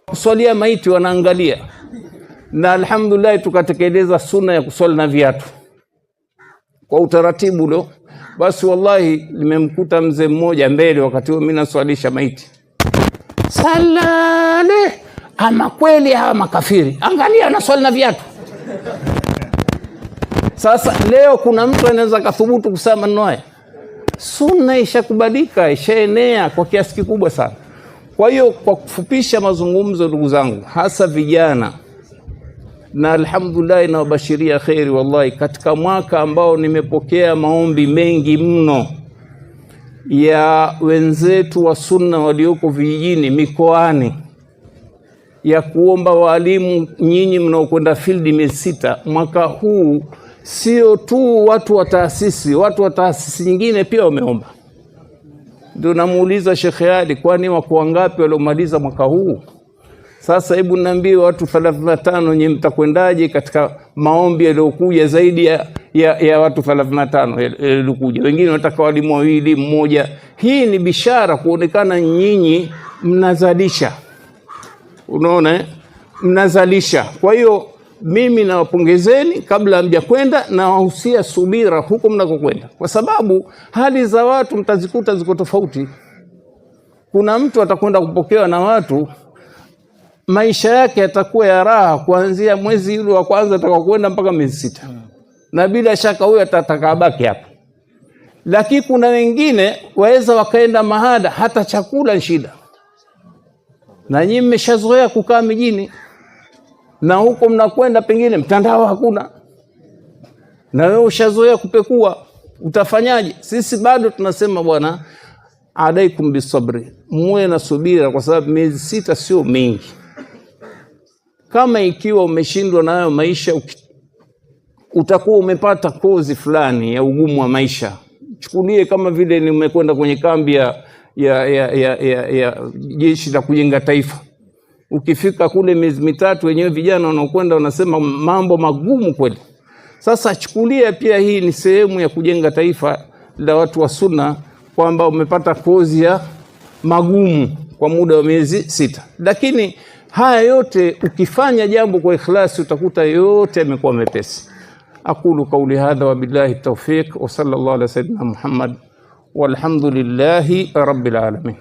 Kuswalia maiti wanaangalia, na alhamdulillah tukatekeleza sunna ya kuswali na viatu kwa utaratibu ule. Basi wallahi nimemkuta mzee mmoja mbele wakati mimi naswalisha maiti, salale ama kweli hawa makafiri, angalia anaswali na viatu. Sasa leo kuna mtu anaweza kathubutu kusema maneno haya? Sunna ishakubalika, ishaenea kwa kiasi kikubwa sana. Kwa hiyo kwa kufupisha mazungumzo, ndugu zangu, hasa vijana, na alhamdulillah inawabashiria khairi wallahi, katika mwaka ambao nimepokea maombi mengi mno ya wenzetu wa sunna walioko vijijini, mikoani, ya kuomba walimu nyinyi mnaokwenda field miezi 6 mwaka huu. Sio tu watu wa taasisi nyingine pia wameomba. Ndio namuuliza Sheikh Ali, kwani wako wangapi waliomaliza mwaka huu? Sasa hebu niambie, watu 35 nyinyi mtakwendaje katika maombi yaliyokuja zaidi ya watu 35 yaliokuja? Wengine wanataka walimu 2, 1. Hii ni bishara kuonekana nyinyi mnazalisha. Unaona, mnazalisha. Kwa hiyo mimi nawapongezeni kabla hamjakwenda, na wahusia subira huko mnakokwenda, kwa sababu hali za watu mtazikuta ziko tofauti. Kuna mtu atakwenda kupokewa na watu, maisha yake yatakuwa ya raha kuanzia mwezi ule wa kwanza atakaokwenda mpaka miezi 6, na bila shaka huyo atataka abaki hapo. Lakini kuna wengine waweza wakaenda mahada hata chakula shida, na nyinyi mmeshazoea kukaa mijini, na huko mnakwenda pengine mtandao hakuna, na wewe ushazoea kupekua, utafanyaje? Sisi bado tunasema bwana, alaikum bisabri, muwe na subira, kwa sababu miezi 6 sio mingi. Kama ikiwa umeshindwa na hayo maisha, utakuwa umepata kozi fulani ya ugumu wa maisha. Chukulie kama vile ni umekwenda kwenye kambi ya jeshi la kujenga taifa. Ukifika kule miezi 3, wenyewe vijana wanaokwenda wanasema mambo magumu kweli. Sasa chukulia pia hii ni sehemu ya kujenga taifa la watu wa sunna, kwamba umepata kozi ya magumu kwa muda wa miezi 6. Lakini haya yote ukifanya jambo kwa ikhlasi, utakuta yote yamekuwa mepesi. Aqulu qawli hadha wa billahi tawfiq, wa sallallahu ala sayyidina Muhammad walhamdulillahi rabbil alamin.